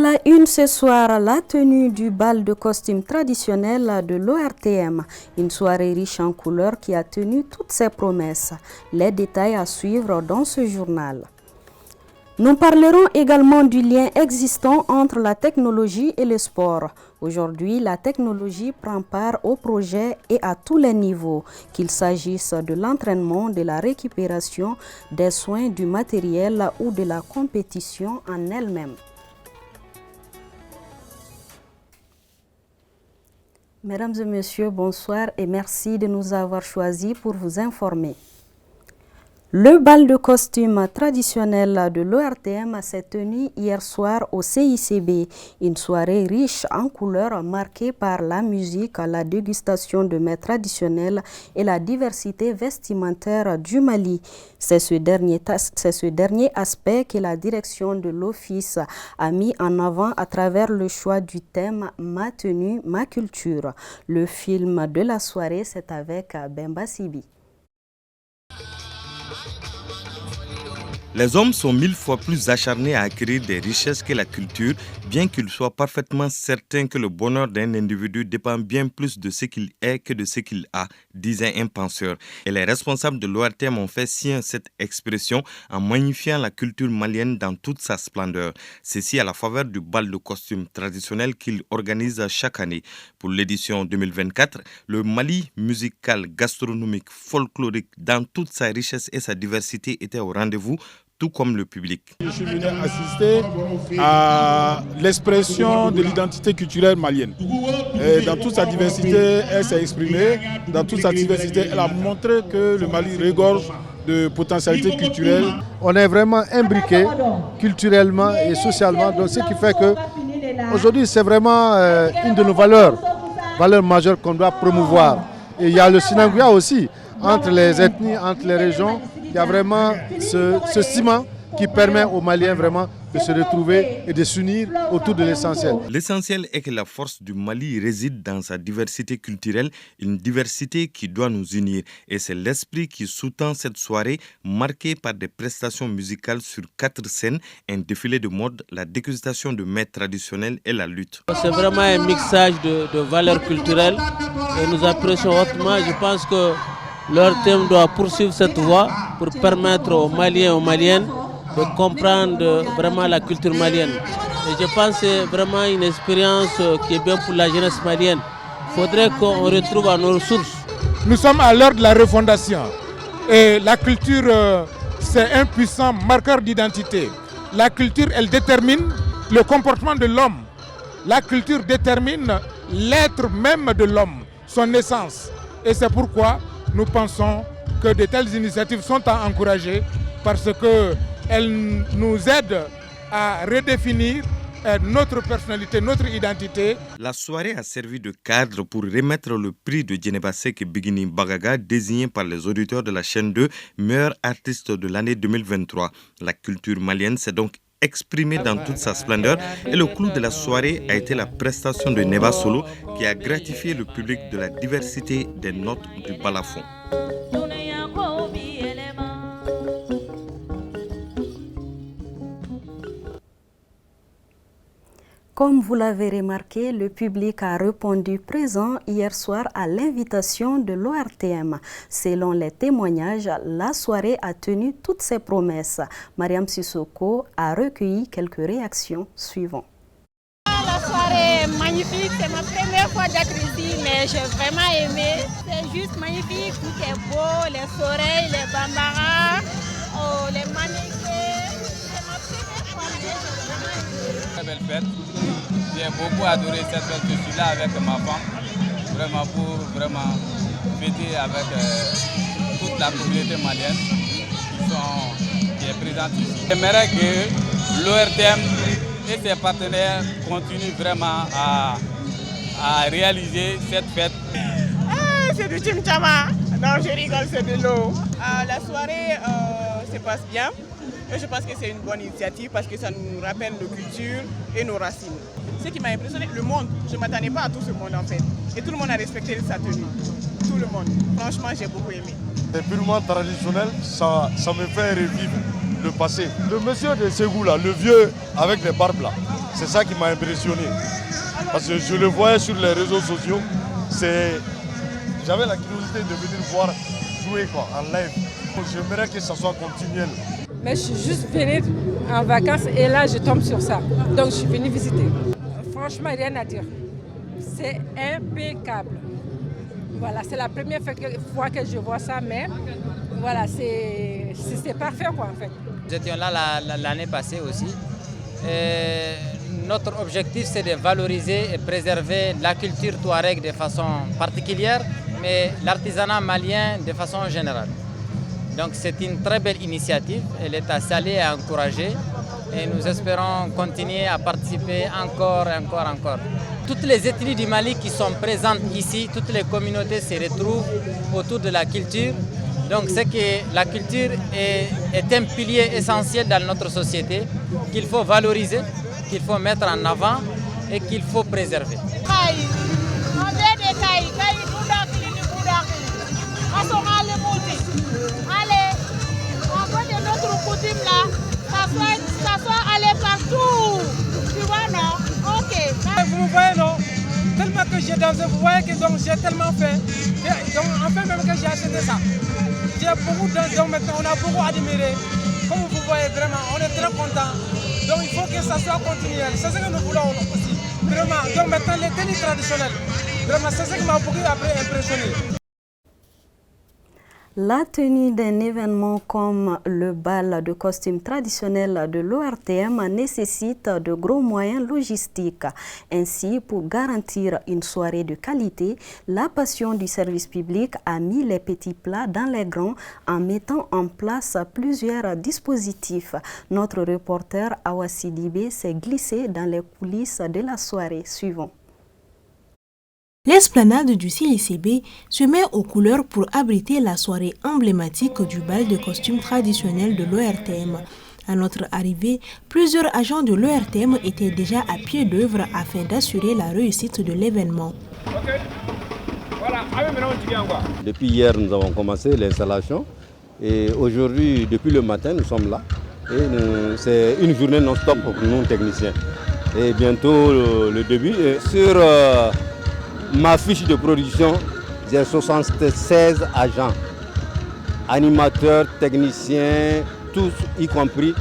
la une ce soir, la tenue du bal de costume traditionnel de l'ORTM, une soirée riche en couleurs qui a tenu toutes ses promesses. Les détails à suivre dans ce journal. Nous parlerons également du lien existant entre la technologie et le sport. Aujourd'hui, la technologie prend part au projet et à tous les niveaux, qu'il s'agisse de l'entraînement, de la récupération, des soins, du matériel ou de la compétition en elle-même. Mesdames et messieurs, bonsoir et merci de nous avoir choisis pour vous informer. Le bal de costume traditionnel de l'ORTM s'est tenu hier soir au CICB, une soirée riche en couleurs marquée par la musique, la dégustation de mets traditionnels et la diversité vestimentaire du Mali. C'est ce dernier aspect que la direction de l'Office a mis en avant à travers le choix du thème « Ma tenue, ma culture ». Le film de la soirée, c'est avec Bemba Sibi. Les hommes sont 1000 fois plus acharnés à acquérir des richesses que la culture, bien qu'ils soient parfaitement certains que le bonheur d'un individu dépend bien plus de ce qu'il est que de ce qu'il a, disait un penseur. Et les responsables de l'ORTM ont fait sien cette expression en magnifiant la culture malienne dans toute sa splendeur. Ceci à la faveur du bal de costume traditionnel qu'ils organisent chaque année. Pour l'édition 2024, le Mali musical, gastronomique, folklorique, dans toute sa richesse et sa diversité était au rendez-vous, tout comme le public. Je suis venu assister à l'expression de l'identité culturelle malienne. Et dans toute sa diversité, elle s'est exprimée. Dans toute sa diversité, elle a montré que le Mali regorge de potentialités culturelles. On est vraiment imbriqué culturellement et socialement, donc ce qui fait que aujourd'hui c'est vraiment une de nos valeurs majeures qu'on doit promouvoir. Et il y a le Sinanguya aussi, entre les ethnies, entre les régions. Il y a vraiment ce ciment qui permet aux Maliens vraiment de se retrouver et de s'unir autour de l'essentiel. L'essentiel est que la force du Mali réside dans sa diversité culturelle, une diversité qui doit nous unir. Et c'est l'esprit qui sous-tend cette soirée marquée par des prestations musicales sur 4 scènes, un défilé de mode, la dégustation de mets traditionnels et la lutte. C'est vraiment un mixage de valeurs culturelles et nous apprécions hautement. Je pense que l'ORTM doit poursuivre cette voie pour permettre aux Maliens et aux Maliennes de comprendre vraiment la culture malienne. Et je pense que c'est vraiment une expérience qui est bien pour la jeunesse malienne. Il faudrait qu'on retrouve à nos ressources. Nous sommes à l'heure de la refondation. Et la culture, c'est un puissant marqueur d'identité. La culture, elle détermine le comportement de l'homme. La culture détermine l'être même de l'homme, son essence. Et c'est pourquoi nous pensons que de telles initiatives sont à encourager parce qu'elles nous aident à redéfinir notre personnalité, notre identité. La soirée a servi de cadre pour remettre le prix de Djenebasek Bigini Bagaga, désigné par les auditeurs de la chaîne 2, meilleur artiste de l'année 2023. La culture malienne s'est donc exprimée dans toute sa splendeur et le clou de la soirée a été la prestation de Neba Solo qui a gratifié le public de la diversité des notes du balafon. Comme vous l'avez remarqué, le public a répondu présent hier soir à l'invitation de l'ORTM. Selon les témoignages, la soirée a tenu toutes ses promesses. Mariam Sissoko a recueilli quelques réactions suivantes. La soirée est magnifique, c'est ma première fois d'être ici, mais j'ai vraiment aimé. C'est juste magnifique, tout est beau, les soleils, les bambaras, les mannequins. C'est ma première fois, mais j'ai vraiment aimé. Très belle fête. J'ai beaucoup adoré cette fête. Je suis là avec ma femme, vraiment pour fêter avec toute la communauté malienne qui est présente ici. J'aimerais que l'ORTM et ses partenaires continuent vraiment à réaliser cette fête. C'est du chimchama. Non, je rigole, c'est de l'eau. La soirée se passe bien. Et je pense que c'est une bonne initiative parce que ça nous rappelle nos cultures et nos racines. Ce qui m'a impressionné, le monde, je ne m'attendais pas à tout ce monde en fait. Et tout le monde a respecté sa tenue. Tout le monde. Franchement, j'ai beaucoup aimé. C'est purement traditionnel, ça me fait revivre le passé. Le monsieur de Ségou là, le vieux avec les barbes là, C'est ça qui m'a impressionné. Parce que je le voyais sur les réseaux sociaux. J'avais la curiosité de venir voir jouer quoi, en live. J'aimerais que ça soit continuel. Mais je suis juste venue en vacances et là je tombe sur ça. Donc je suis venue visiter. Franchement, rien à dire. C'est impeccable. Voilà, c'est la première fois que je vois ça, mais voilà, c'est parfait quoi en fait. Nous étions là l'année passée aussi. Notre objectif c'est de valoriser et préserver la culture touareg de façon particulière, mais l'artisanat malien de façon générale. Donc c'est une très belle initiative, elle est à saluer et à encourager et nous espérons continuer à participer encore. Toutes les ethnies du Mali qui sont présentes ici, toutes les communautés se retrouvent autour de la culture. Donc c'est que la culture est un pilier essentiel dans notre société qu'il faut valoriser, qu'il faut mettre en avant et qu'il faut préserver. Coutume là, ça soit aller partout. Tu vois, non? Ok. Vous me voyez, non? Tellement que j'ai dansé, vous voyez que j'ai tellement fait. Donc, en fait, même que j'ai acheté ça. J'ai beaucoup dansé, donc maintenant, on a beaucoup admiré. Comme vous voyez, vraiment, on est très contents. Donc, il faut que ça soit continuel. C'est ce que nous voulons aussi. Vraiment, donc maintenant, les tenues traditionnelles, vraiment, c'est ce qui m'a beaucoup impressionné. La tenue d'un événement comme le bal de costume traditionnel de l'ORTM nécessite de gros moyens logistiques. Ainsi, pour garantir une soirée de qualité, la passion du service public a mis les petits plats dans les grands en mettant en place plusieurs dispositifs. Notre reporter Awa Sidibé s'est glissé dans les coulisses de la soirée. Suivant. L'esplanade du CICB se met aux couleurs pour abriter la soirée emblématique du bal de costume traditionnel de l'ORTM. À notre arrivée, plusieurs agents de l'ORTM étaient déjà à pied d'œuvre afin d'assurer la réussite de l'événement. Depuis hier, nous avons commencé l'installation et aujourd'hui, depuis le matin, nous sommes là. C'est une journée non-stop pour nous techniciens. Et bientôt le début. Sur ma fiche de production, j'ai 76 agents, animateurs, techniciens, tous y compris.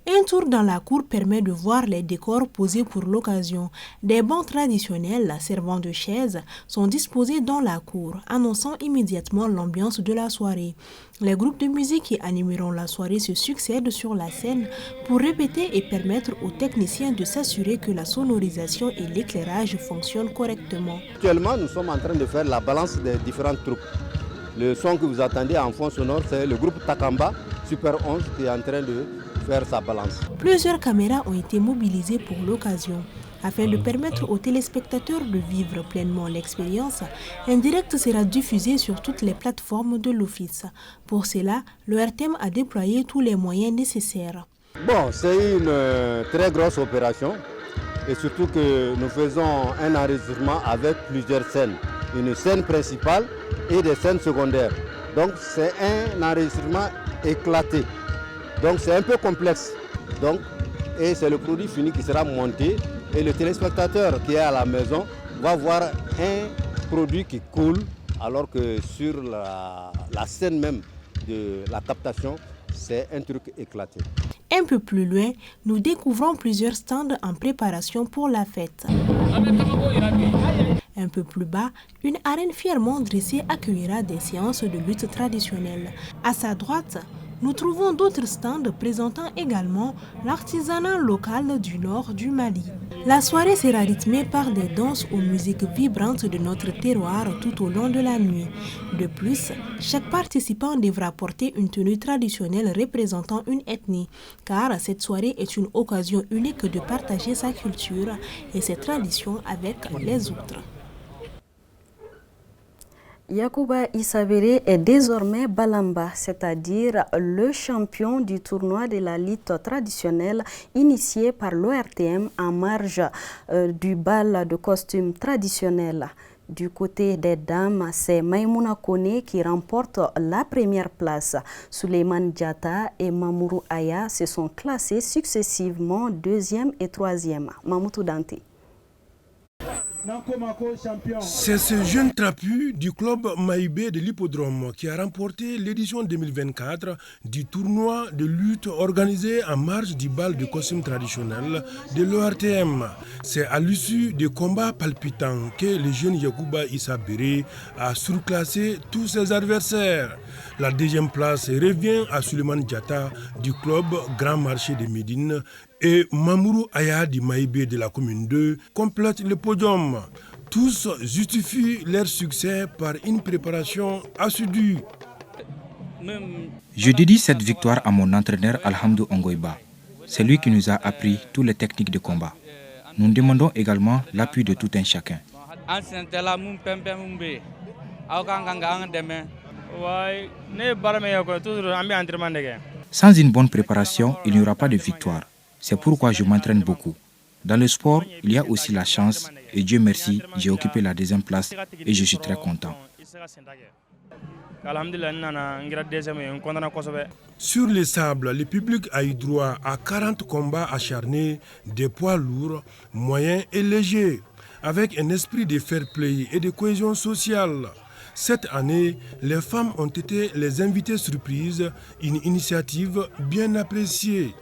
Un tour dans la cour permet de voir les décors posés pour l'occasion. Des bancs traditionnels servant de chaises sont disposés dans la cour, annonçant immédiatement l'ambiance de la soirée. Les groupes de musique qui animeront la soirée se succèdent sur la scène pour répéter et permettre aux techniciens de s'assurer que la sonorisation et l'éclairage fonctionnent correctement. Actuellement, nous sommes en train de faire la balance des différentes troupes. Le son que vous attendez en fond sonore, c'est le groupe Takamba Super 11 qui est en train de faire sa balance. Plusieurs caméras ont été mobilisées pour l'occasion. Afin de permettre aux téléspectateurs de vivre pleinement l'expérience, un direct sera diffusé sur toutes les plateformes de l'Office. Pour cela, l'ORTM a déployé tous les moyens nécessaires. Bon, c'est une très grosse opération et surtout que nous faisons un enregistrement avec plusieurs scènes. Une scène principale et des scènes secondaires. Donc c'est un enregistrement éclaté. Donc c'est un peu complexe. Et c'est le produit fini qui sera monté et le téléspectateur qui est à la maison va voir un produit qui coule alors que sur la scène même de la captation, c'est un truc éclaté. Un peu plus loin, nous découvrons plusieurs stands en préparation pour la fête. Un peu plus bas, une arène fièrement dressée accueillera des séances de lutte traditionnelle. À sa droite, nous trouvons d'autres stands présentant également l'artisanat local du nord du Mali. La soirée sera rythmée par des danses aux musiques vibrantes de notre terroir tout au long de la nuit. De plus, chaque participant devra porter une tenue traditionnelle représentant une ethnie, car cette soirée est une occasion unique de partager sa culture et ses traditions avec les autres. Yacouba Issabéré est désormais Balamba, c'est-à-dire le champion du tournoi de la lutte traditionnelle initié par l'ORTM en marge du bal de costume traditionnel. Du côté des dames, c'est Maïmouna Kone qui remporte la première place. Souleymane Diatta et Mamourou Aya se sont classés successivement 2e et 3e. Mamoutou Dante. C'est ce jeune trapu du club Maïbé de l'Hippodrome qui a remporté l'édition 2024 du tournoi de lutte organisé en marge du bal de costume traditionnel de l'ORTM. C'est à l'issue des combats palpitants que le jeune Yacouba Issa Béré a surclassé tous ses adversaires. La 2e place revient à Souleymane Diatta du club Grand Marché de Médine et Mamourou Aya du Maïbé de la commune 2 complètent le podium. Tous justifient leur succès par une préparation assidue. Je dédie cette victoire à mon entraîneur Alhamdou Ongoiba. C'est lui qui nous a appris toutes les techniques de combat. Nous demandons également l'appui de tout un chacun. Sans une bonne préparation, il n'y aura pas de victoire. C'est pourquoi je m'entraîne beaucoup. Dans le sport, il y a aussi la chance et Dieu merci, j'ai occupé la 2e place et je suis très content. Sur les sables, le public a eu droit à 40 combats acharnés, des poids lourds, moyens et légers, avec un esprit de fair play et de cohésion sociale. Cette année, les femmes ont été les invitées surprises, une initiative bien appréciée.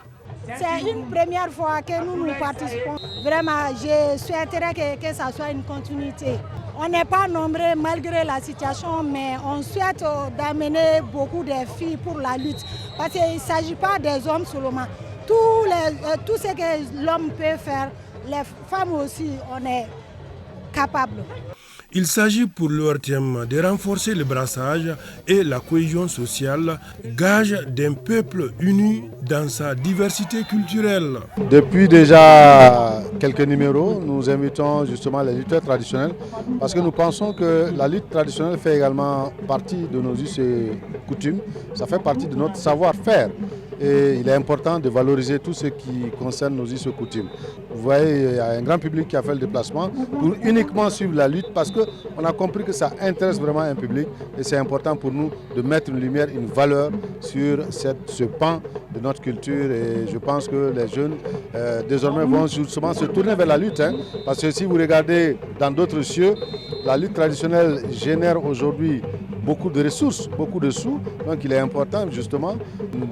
C'est une première fois que nous participons. Vraiment, je souhaiterais que ça soit une continuité. On n'est pas nombreux malgré la situation, mais on souhaite d'amener beaucoup de filles pour la lutte. Parce qu'il ne s'agit pas des hommes seulement. Tout ce que l'homme peut faire, les femmes aussi, on est capables. Il s'agit pour l'ORTM de renforcer le brassage et la cohésion sociale, gage d'un peuple uni dans sa diversité culturelle. Depuis déjà quelques numéros, nous invitons justement les lutteurs traditionnels parce que nous pensons que la lutte traditionnelle fait également partie de nos us et coutumes, ça fait partie de notre savoir-faire. Et il est important de valoriser tout ce qui concerne nos us et coutumes. Vous voyez, il y a un grand public qui a fait le déplacement pour uniquement suivre la lutte parce qu'on a compris que ça intéresse vraiment un public et c'est important pour nous de mettre une lumière, une valeur sur ce pan de notre culture et je pense que les jeunes désormais vont justement se tourner vers la lutte parce que si vous regardez dans d'autres cieux, la lutte traditionnelle génère aujourd'hui beaucoup de ressources, beaucoup de sous, donc il est important justement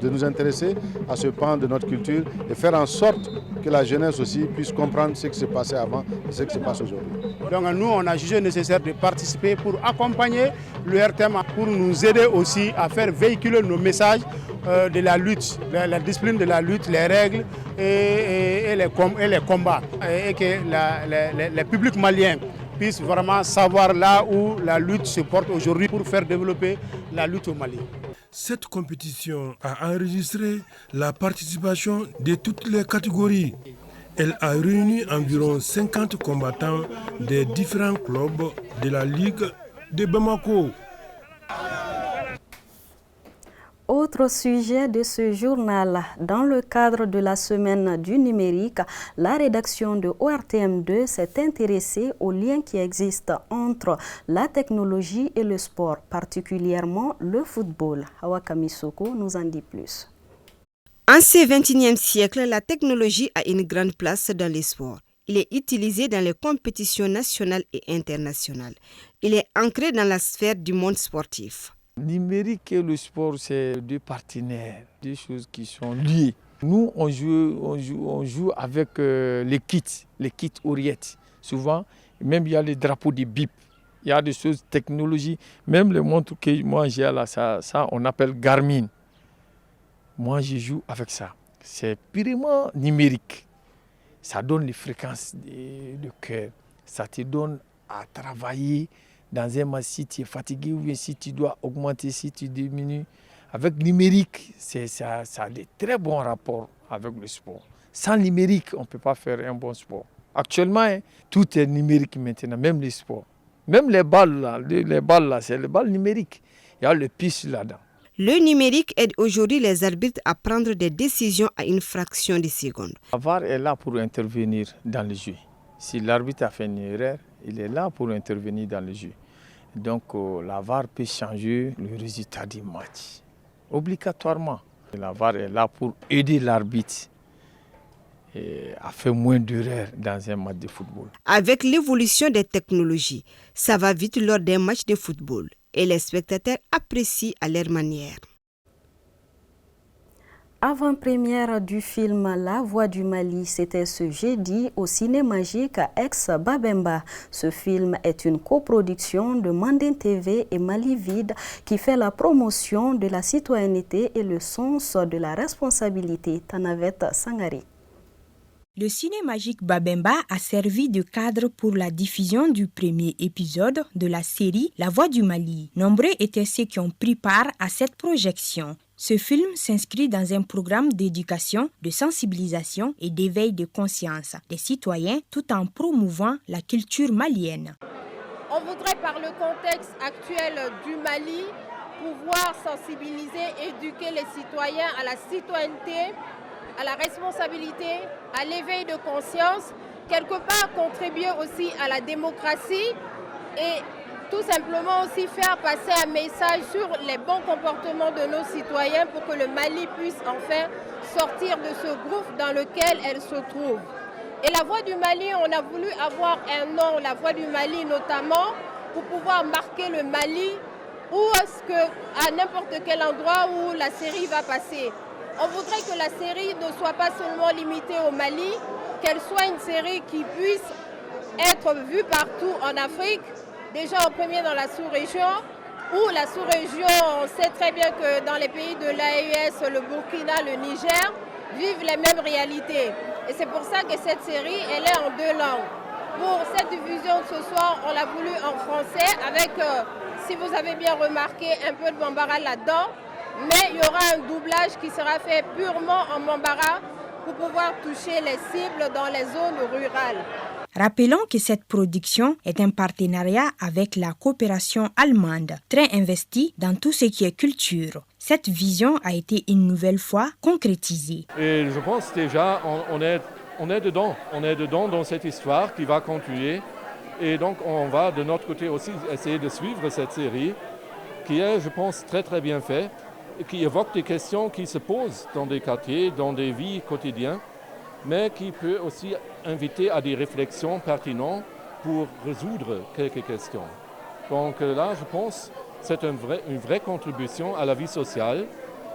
de nous intéresser à ce pan de notre culture et faire en sorte que la jeunesse aussi puisse comprendre ce qui s'est passé avant et ce qui se passe aujourd'hui. Donc nous, on a jugé nécessaire de participer pour accompagner l'ORTM, pour nous aider aussi à faire véhiculer nos messages de la lutte, la discipline de la lutte, les règles et les combats. Et que les publics maliens puissent vraiment savoir là où la lutte se porte aujourd'hui pour faire développer la lutte au Mali. Cette compétition a enregistré la participation de toutes les catégories. Elle a réuni environ 50 combattants des différents clubs de la Ligue de Bamako. Autre sujet de ce journal, dans le cadre de la semaine du numérique, la rédaction de ORTM2 s'est intéressée aux liens qui existent entre la technologie et le sport, particulièrement le football. Hawa Kamisoko nous en dit plus. En ce XXIe siècle, la technologie a une grande place dans les sports. Il est utilisé dans les compétitions nationales et internationales. Il est ancré dans la sphère du monde sportif. Le numérique et le sport, c'est deux partenaires, deux choses qui sont liées. Nous, on joue avec les kits oreillettes. Souvent, même il y a les drapeaux des BIP. Il y a des choses, technologie. Même les montres que moi j'ai là, ça on appelle Garmin. Moi, je joue avec ça. C'est purement numérique. Ça donne les fréquences de cœur. Ça te donne à travailler dans un match si tu es fatigué ou bien si tu dois augmenter, si tu diminues. Avec le numérique, ça a de très bons rapports avec le sport. Sans numérique, on ne peut pas faire un bon sport. Actuellement, tout est numérique maintenant, même les sports. Même les balles là, c'est les balles numériques. Il y a le pitch là-dedans. Le numérique aide aujourd'hui les arbitres à prendre des décisions à une fraction de seconde. La VAR est là pour intervenir dans le jeu. Si l'arbitre a fait une erreur, Il est là pour intervenir dans le jeu. Donc la VAR peut changer le résultat du match, obligatoirement. La VAR est là pour aider l'arbitre à faire moins d'erreurs dans un match de football. Avec l'évolution des technologies, ça va vite lors des matchs de football et les spectateurs apprécient à leur manière. Avant-première du film La Voix du Mali, c'était ce jeudi au Ciné-Magique à Aix-Babemba. Ce film est une coproduction de Mandin TV et Mali Vide qui fait la promotion de la citoyenneté et le sens de la responsabilité. Tanavet Sangari. Le Ciné-Magique Babemba a servi de cadre pour la diffusion du premier épisode de la série La Voix du Mali. Nombreux étaient ceux qui ont pris part à cette projection. Ce film s'inscrit dans un programme d'éducation, de sensibilisation et d'éveil de conscience des citoyens tout en promouvant la culture malienne. On voudrait, par le contexte actuel du Mali, pouvoir sensibiliser, éduquer les citoyens à la citoyenneté, à la responsabilité, à l'éveil de conscience, quelque part contribuer aussi à la démocratie et tout simplement aussi faire passer un message sur les bons comportements de nos citoyens pour que le Mali puisse enfin sortir de ce gouffre dans lequel elle se trouve. Et la Voix du Mali, on a voulu avoir un nom, la Voix du Mali notamment, pour pouvoir marquer le Mali ou est-ce qu'à n'importe quel endroit où la série va passer. On voudrait que la série ne soit pas seulement limitée au Mali, qu'elle soit une série qui puisse être vue partout en Afrique, déjà en premier dans la sous-région, où la sous-région, on sait très bien que dans les pays de l'AES, le Burkina, le Niger, vivent les mêmes réalités. Et c'est pour ça que cette série, elle est en 2 langues. Pour cette diffusion de ce soir, on l'a voulu en français, avec, si vous avez bien remarqué, un peu de bambara là-dedans, mais il y aura un doublage qui sera fait purement en bambara pour pouvoir toucher les cibles dans les zones rurales. Rappelons que cette production est un partenariat avec la coopération allemande, très investie dans tout ce qui est culture. Cette vision a été une nouvelle fois concrétisée. Et je pense déjà on est dedans dans cette histoire qui va continuer. Et donc on va de notre côté aussi essayer de suivre cette série qui est, je pense, très très bien faite et qui évoque des questions qui se posent dans des quartiers, dans des vies quotidiennes, mais qui peut aussi inviter à des réflexions pertinentes pour résoudre quelques questions. Donc là, je pense que c'est une vraie contribution à la vie sociale,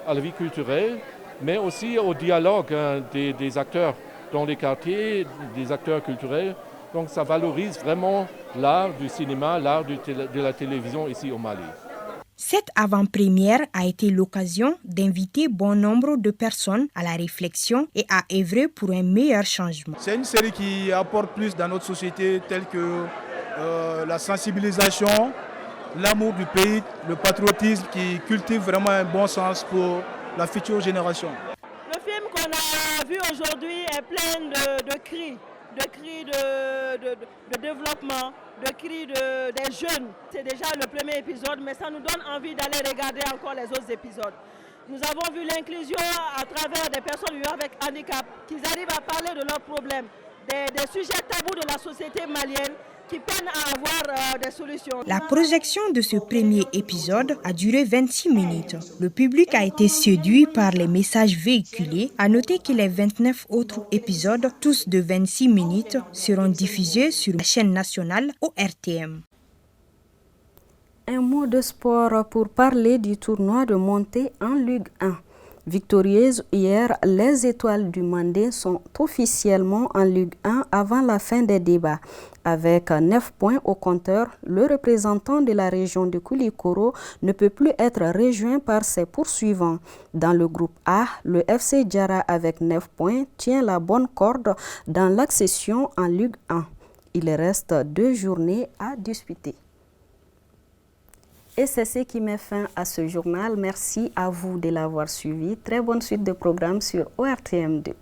à la vie culturelle, mais aussi au dialogue des acteurs dans les quartiers, des acteurs culturels. Donc ça valorise vraiment l'art du cinéma, l'art de la télévision ici au Mali. Cette avant-première a été l'occasion d'inviter bon nombre de personnes à la réflexion et à œuvrer pour un meilleur changement. C'est une série qui apporte plus dans notre société, telle que la sensibilisation, l'amour du pays, le patriotisme qui cultive vraiment un bon sens pour la future génération. Le film qu'on a vu aujourd'hui est plein de cris de développement, de cris des jeunes. C'est déjà le premier épisode, mais ça nous donne envie d'aller regarder encore les autres épisodes. Nous avons vu l'inclusion à travers des personnes vivant avec handicap, qu'ils arrivent à parler de leurs problèmes, des sujets tabous de la société malienne qui peinent à avoir des solutions. La projection de ce premier épisode a duré 26 minutes. Le public a été séduit par les messages véhiculés. À noter que les 29 autres épisodes, tous de 26 minutes, seront diffusés sur la chaîne nationale ORTM. Un mot de sport pour parler du tournoi de montée en Ligue 1. Victorieuses hier, les étoiles du Mandé sont officiellement en Ligue 1 avant la fin des débats. Avec 9 points au compteur, le représentant de la région de Koulikoro ne peut plus être rejoint par ses poursuivants. Dans le groupe A, le FC Djara avec 9 points tient la bonne corde dans l'accession en Ligue 1. Il reste 2 journées à disputer. Et c'est ce qui met fin à ce journal. Merci à vous de l'avoir suivi. Très bonne suite de programmes sur ORTM2.